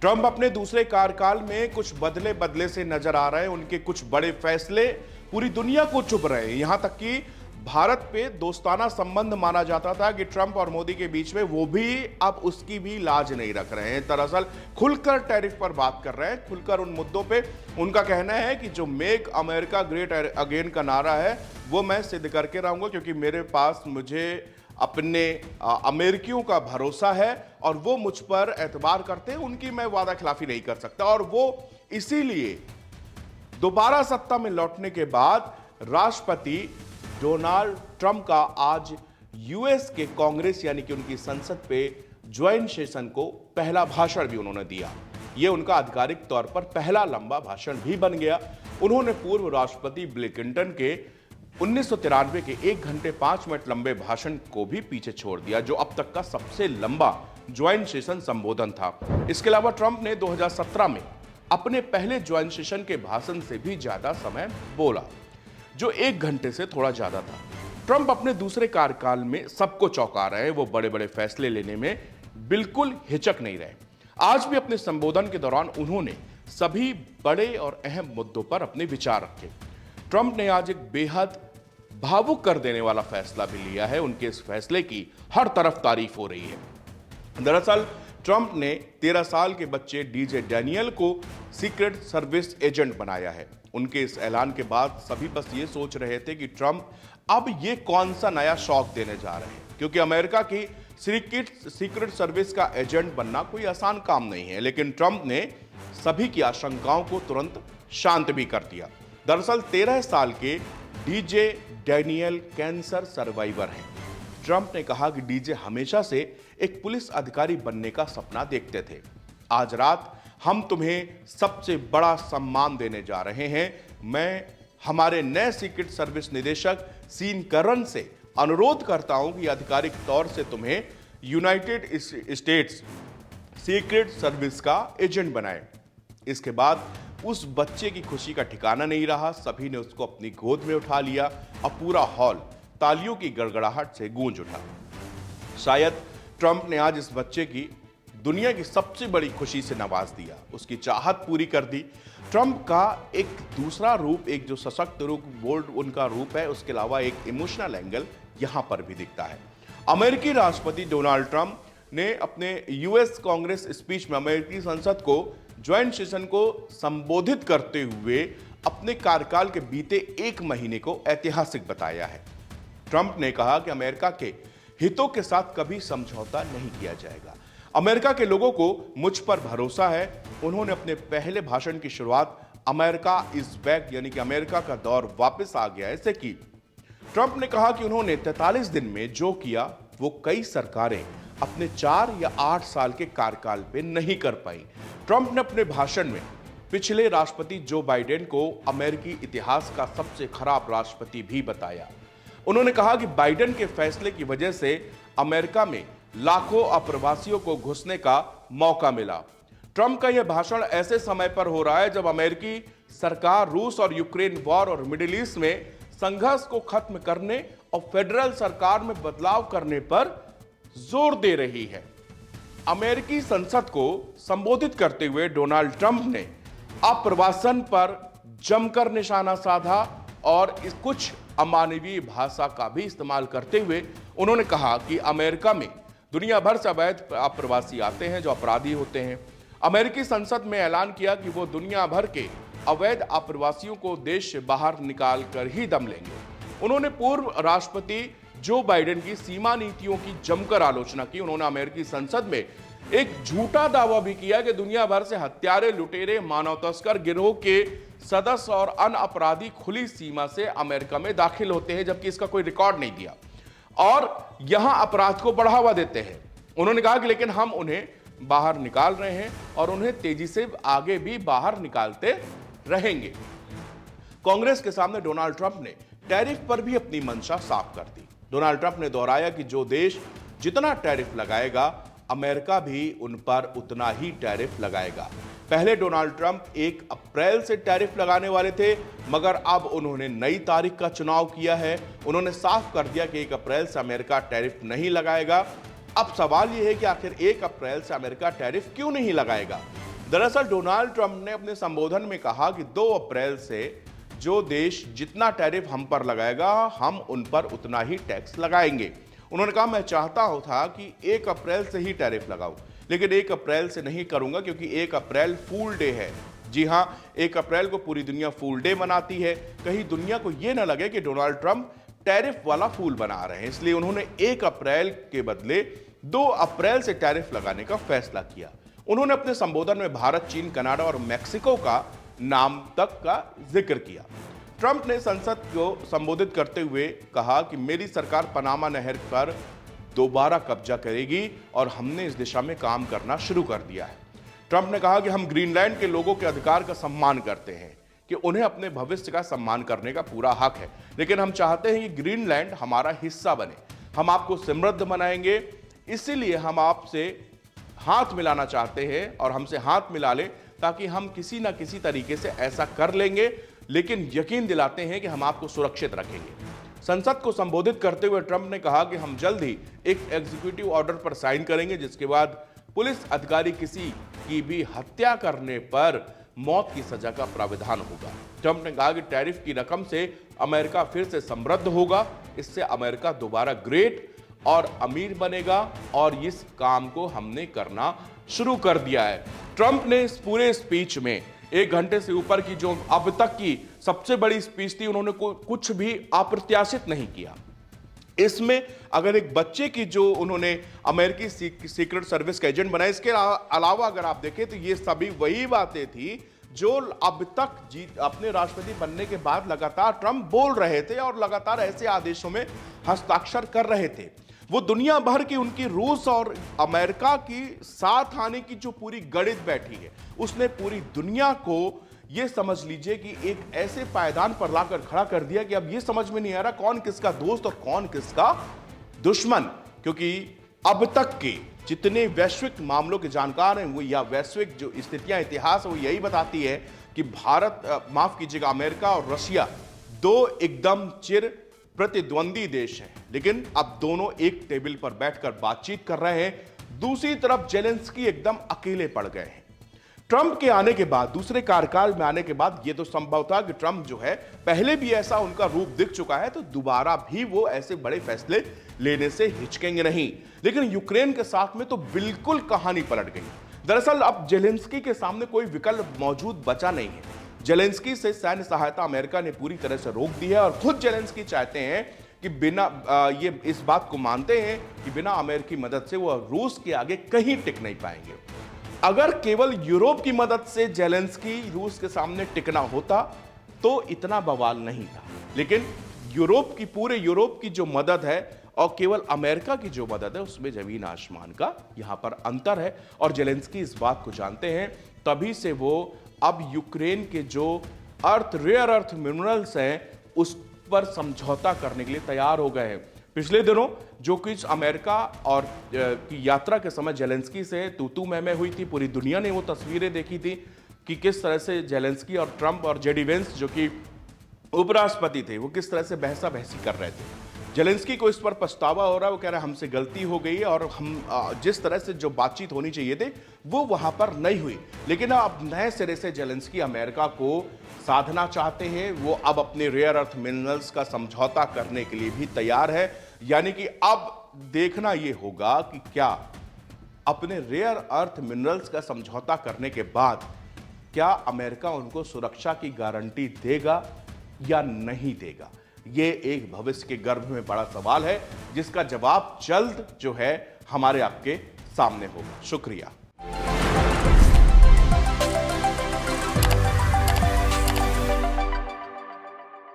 Trump अपने दूसरे कार्यकाल में कुछ बदले बदले से नजर आ रहे हैं। उनके कुछ बड़े फैसले पूरी दुनिया को चुभ रहे हैं। यहां तक कि भारत पे दोस्ताना संबंध माना जाता था कि ट्रंप और मोदी के बीच में, वो भी अब उसकी भी लाज नहीं रख रहे हैं। दरअसल खुलकर टैरिफ पर बात कर रहे हैं, खुलकर उन मुद्दों पे। उनका कहना है कि जो मेक अमेरिका ग्रेट अगेन का नारा है वो मैं सिद्ध करके रहूंगा, क्योंकि मेरे पास मुझे अपने अमेरिकियों का भरोसा है और वो मुझ पर एतबार करते हैं। उनकी मैं वादा खिलाफी नहीं कर सकता। और वो इसीलिए दोबारा सत्ता में लौटने के बाद राष्ट्रपति डोनाल्ड ट्रंप का आज यूएस के कांग्रेस यानी कि उनकी संसद पे ज्वाइंट सेशन को पहला भाषण भी उन्होंने दिया। यह उनका आधिकारिक तौर पर पहला लंबा भाषण भी बन गया। उन्होंने पूर्व राष्ट्रपति बिल क्लिंटन के 1993 के 1 घंटे 5 मिनट लंबे भाषण को भी पीछे छोड़ दिया, जो अब तक का सबसे लंबा ज्वाइंट सेशन संबोधन था। इसके अलावा ट्रंप ने 2017 में अपने पहले ज्वाइंट सेशन के भाषण से भी ज्यादा समय बोला, जो 1 घंटे से थोड़ा ज्यादा था। ट्रंप अपने दूसरे कार्यकाल में सबको चौंका रहे हैं। वो बड़े बड़े फैसले लेने में बिल्कुल हिचक नहीं रहे। आज भी अपने संबोधन के दौरान उन्होंने सभी बड़े और अहम मुद्दों पर अपने विचार रखे। ट्रंप ने आज एक बेहद भावुक कर देने वाला फैसला भी लिया है। उनके इस फैसले की हर तरफ तारीफ हो रही है। दरअसल ट्रंप ने 13 साल के बच्चे डीजे डैनियल को सीक्रेट सर्विस एजेंट बनाया है। उनके इस ऐलान के बाद सभी बस ये सोच रहे थे कि ट्रंप अब ये कौन सा नया शौक देने जा रहे हैं, क्योंकि अमेरिका की सीक्रेट सर्विस का एजेंट बनना कोई आसान काम नहीं है। लेकिन ट्रंप ने सभी की आशंकाओं को तुरंत शांत भी कर दिया। दरअसल 13 साल के डीजे डैनियल कैंसर सर्वाइवर हैं। ट्रंप ने कहा कि डीजे हमेशा से एक पुलिस अधिकारी बनने का सपना देखते थे। आज रात हम तुम्हें सबसे बड़ा सम्मान देने जा रहे हैं। मैं हमारे नए सीक्रेट सर्विस निदेशक सीन करन से अनुरोध करता हूं कि आधिकारिक तौर से तुम्हें यूनाइटेड स्टेट्स सीक्रेट सर्विस का एजेंट बनाए। इसके बाद उस बच्चे की खुशी का ठिकाना नहीं रहा। सभी ने उसको अपनी गोद में उठा लिया और पूरा हॉल तालियों की गड़गड़ाहट से गूंज उठा। शायद ट्रंप ने आज इस बच्चे की दुनिया की सबसे बड़ी खुशी से नवाज दिया, उसकी चाहत पूरी कर दी। ट्रंप का एक दूसरा रूप, एक जो सशक्त रूप, बोल्ड उनका रूप है, उसके अलावा एक इमोशनल एंगल यहां पर भी दिखता है। अमेरिकी राष्ट्रपति डोनाल्ड ट्रंप ने अपने यूएस कांग्रेस स्पीच में अमेरिकी संसद को ज्वाइंट सेशन को संबोधित करते हुए अपने कार्यकाल के बीते 1 महीने को ऐतिहासिक बताया है। ट्रंप ने कहा कि अमेरिका के हितों के साथ कभी समझौता नहीं किया जाएगा। अमेरिका के लोगों को मुझ पर भरोसा है। उन्होंने अपने पहले भाषण की शुरुआत अमेरिका इज बैक यानी कि अमेरिका का दौर वापस आ गया ऐसे की। ट्रंप ने कहा कि उन्होंने 43 दिन में जो किया वो कई सरकारें अपने 4 या 8 साल के कार्यकाल पे नहीं कर पाई। ट्रंप ने अपने भाषण में पिछले राष्ट्रपति जो बाइडेन को अमेरिकी इतिहास का सबसे खराब राष्ट्रपति भी बताया। उन्होंने कहा कि बाइडेन के फैसले की वजह से अमेरिका में लाखों अप्रवासियों को घुसने का मौका मिला। ट्रंप का यह भाषण ऐसे समय पर हो रहा है जब अमेरिकी सरकार रूस और यूक्रेन वॉर और मिडिल ईस्ट में संघर्ष को खत्म करने और फेडरल सरकार में बदलाव करने पर जोर दे रही है। अमेरिकी संसद को संबोधित करते हुए डोनाल्ड ट्रंप ने अप्रवासन पर जमकर निशाना साधा और इस कुछ अमानवीय भाषा का भी इस्तेमाल करते हुए उन्होंने कहा कि अमेरिका में दुनिया भर से अवैध अप्रवासी आते हैं जो अपराधी होते हैं। अमेरिकी संसद में ऐलान किया कि वो दुनिया भर के अवैध अप्रवासियों को देश से बाहर निकाल कर ही दम लेंगे। उन्होंने पूर्व राष्ट्रपति जो बाइडेन की सीमा नीतियों की जमकर आलोचना की। उन्होंने अमेरिकी संसद में एक झूठा दावा भी किया कि दुनिया भर से हत्यारे, लुटेरे, मानव तस्कर गिरोह के सदस्य और अन्य अपराधी खुली सीमा से अमेरिका में दाखिल होते हैं, जबकि इसका कोई रिकॉर्ड नहीं दिया और यहां अपराध को बढ़ावा देते हैं। उन्होंने कहा कि लेकिन हम उन्हें बाहर निकाल रहे हैं और उन्हें तेजी से आगे भी बाहर निकालते रहेंगे। कांग्रेस के सामने डोनाल्ड ट्रंप ने टैरिफ पर भी अपनी मंशा साफ कर दी। डोनाल्ड ट्रंप ने दोहराया कि जो देश जितना टैरिफ लगाएगा अमेरिका भी उन पर उतना ही टैरिफ लगाएगा। पहले डोनाल्ड ट्रंप 1 अप्रैल से टैरिफ लगाने वाले थे, मगर अब उन्होंने नई तारीख का चुनाव किया है। उन्होंने साफ कर दिया कि 1 अप्रैल से अमेरिका टैरिफ नहीं लगाएगा। अब सवाल यह है कि आखिर 1 अप्रैल से अमेरिका टैरिफ क्यों नहीं लगाएगा। दरअसल डोनाल्ड ट्रंप ने अपने संबोधन में कहा कि 2 अप्रैल से जो देश जितना टैरिफ हम पर लगाएगा, हम उन पर उतना ही टैक्स लगाएंगे। उन्होंने कहा, मैं चाहता था कि 1 अप्रैल से ही टैरिफ लगाऊं, लेकिन 1 अप्रैल से नहीं करूंगा क्योंकि 1 अप्रैल फूल डे है। जी हां, 1 अप्रैल को पूरी दुनिया फूल डे मनाती है। कहीं दुनिया को यह ना लगे कि डोनाल्ड ट्रंप टैरिफ वाला फूल बना रहे हैं, इसलिए उन्होंने 1 अप्रैल के बदले 2 अप्रैल से टैरिफ लगाने का फैसला किया। उन्होंने अपने संबोधन में भारत, चीन, कनाडा और मेक्सिको का नाम तक का जिक्र किया। ट्रंप ने संसद को संबोधित करते हुए कहा कि मेरी सरकार पनामा नहर पर दोबारा कब्जा करेगी और हमने इस दिशा में काम करना शुरू कर दिया है। ट्रंप ने कहा कि हम ग्रीनलैंड के लोगों के अधिकार का सम्मान करते हैं कि उन्हें अपने भविष्य का सम्मान करने का पूरा हक है, लेकिन हम चाहते हैं कि ग्रीनलैंड हमारा हिस्सा बने। हम आपको समृद्ध बनाएंगे, इसीलिए हम आपसे हाथ मिलाना चाहते हैं और हमसे हाथ मिला लें ताकि हम किसी ना किसी तरीके से ऐसा कर लेंगे, लेकिन यकीन दिलाते हैं कि हम आपको सुरक्षित रखेंगे। संसद को संबोधित करते हुए ट्रंप ने कहा कि हम जल्द ही एक एग्जीक्यूटिव ऑर्डर पर साइन करेंगे, जिसके बाद पुलिस अधिकारी किसी की भी हत्या करने पर मौत की सजा का प्रावधान होगा। ट्रंप ने कहा कि टैरिफ की रकम से अमेरिका फिर से समृद्ध होगा, इससे अमेरिका दोबारा ग्रेट और अमीर बनेगा और इस काम को हमने करना शुरू कर दिया है। ट्रंप ने इस पूरे स्पीच में 1 घंटे से ऊपर की जो अब तक की सबसे बड़ी स्पीच थी, उन्होंने कुछ भी अप्रत्याशित नहीं किया। इसमें अगर एक बच्चे की जो उन्होंने अमेरिकी सीक्रेट सर्विस का एजेंट बनाया, इसके अलावा अगर आप देखें तो ये सभी वही बातें थी जो अब तक अपने राष्ट्रपति बनने के बाद लगातार ट्रंप बोल रहे थे और लगातार ऐसे आदेशों में हस्ताक्षर कर रहे थे। वो दुनिया भर की उनकी रूस और अमेरिका की साथ आने की जो पूरी गणित बैठी है, उसने पूरी दुनिया को ये समझ लीजिए कि एक ऐसे पायदान पर लाकर खड़ा कर दिया कि अब ये समझ में नहीं आ रहा कौन किसका दोस्त और कौन किसका दुश्मन। क्योंकि अब तक के जितने वैश्विक मामलों के जानकार हैं, वो या वैश्विक जो स्थितियां, इतिहास है, वो यही बताती है कि भारत, माफ कीजिएगा, अमेरिका और रशिया 2 एकदम चिर प्रतिद्वंदी देश हैं, लेकिन अब दोनों एक टेबल पर बैठकर बातचीत कर रहे हैं। दूसरी तरफ जेलेंस्की एकदम अकेले पड़ गए हैं। ट्रंप के आने के बाद, दूसरे कार्यकाल में आने के बाद यह तो संभव था कि ट्रंप जो है, पहले भी ऐसा उनका रूप दिख चुका है, तो दोबारा भी वो ऐसे बड़े फैसले लेने से हिचकेंगे नहीं। लेकिन यूक्रेन के साथ में तो बिल्कुल कहानी पलट गई। दरअसल अब जेलेंस्की के सामने कोई विकल्प मौजूद बचा नहीं है। जेलेंस्की से सैन्य सहायता अमेरिका ने पूरी तरह से रोक दी है और खुद जेलेंस्की चाहते हैं कि ये इस बात को मानते हैं कि बिना अमेरिकी मदद से वो रूस के आगे कहीं टिक नहीं पाएंगे। अगर केवल यूरोप की मदद से जेलेंस्की रूस के सामने टिकना होता तो इतना बवाल नहीं था, लेकिन पूरे यूरोप की जो मदद है और केवल अमेरिका की जो मदद है, उसमें जमीन आसमान का यहां पर अंतर है और जेलेंस्की इस बात को जानते हैं। तभी से वो अब यूक्रेन के जो रेयर अर्थ मिनरल्स हैं, उस पर समझौता करने के लिए तैयार हो गए हैं। पिछले दिनों जो कुछ अमेरिका और की यात्रा के समय जेलेंस्की से तू मैं हुई थी, पूरी दुनिया ने वो तस्वीरें देखी थी कि किस तरह से जेलेंस्की और ट्रंप और जेडी वेंस जो कि उपराष्ट्रपति थे, वो किस तरह से बहसा बहसी कर रहे थे। जेलेंस्की को इस पर पछतावा हो रहा है, वो कह रहे हैं हमसे गलती हो गई और हम जिस तरह से जो बातचीत होनी चाहिए थी वो वहां पर नहीं हुई। लेकिन अब नए सिरे से जेलेंस्की अमेरिका को साधना चाहते हैं। वो अब अपने रेयर अर्थ मिनरल्स का समझौता करने के लिए भी तैयार है। यानी कि अब देखना यह होगा कि क्या अपने रेयर अर्थ मिनरल्स का समझौता करने के बाद क्या अमेरिका उनको सुरक्षा की गारंटी देगा या नहीं देगा। यह एक भविष्य के गर्भ में बड़ा सवाल है, जिसका जवाब जल्द जो है हमारे आपके सामने होगा। शुक्रिया।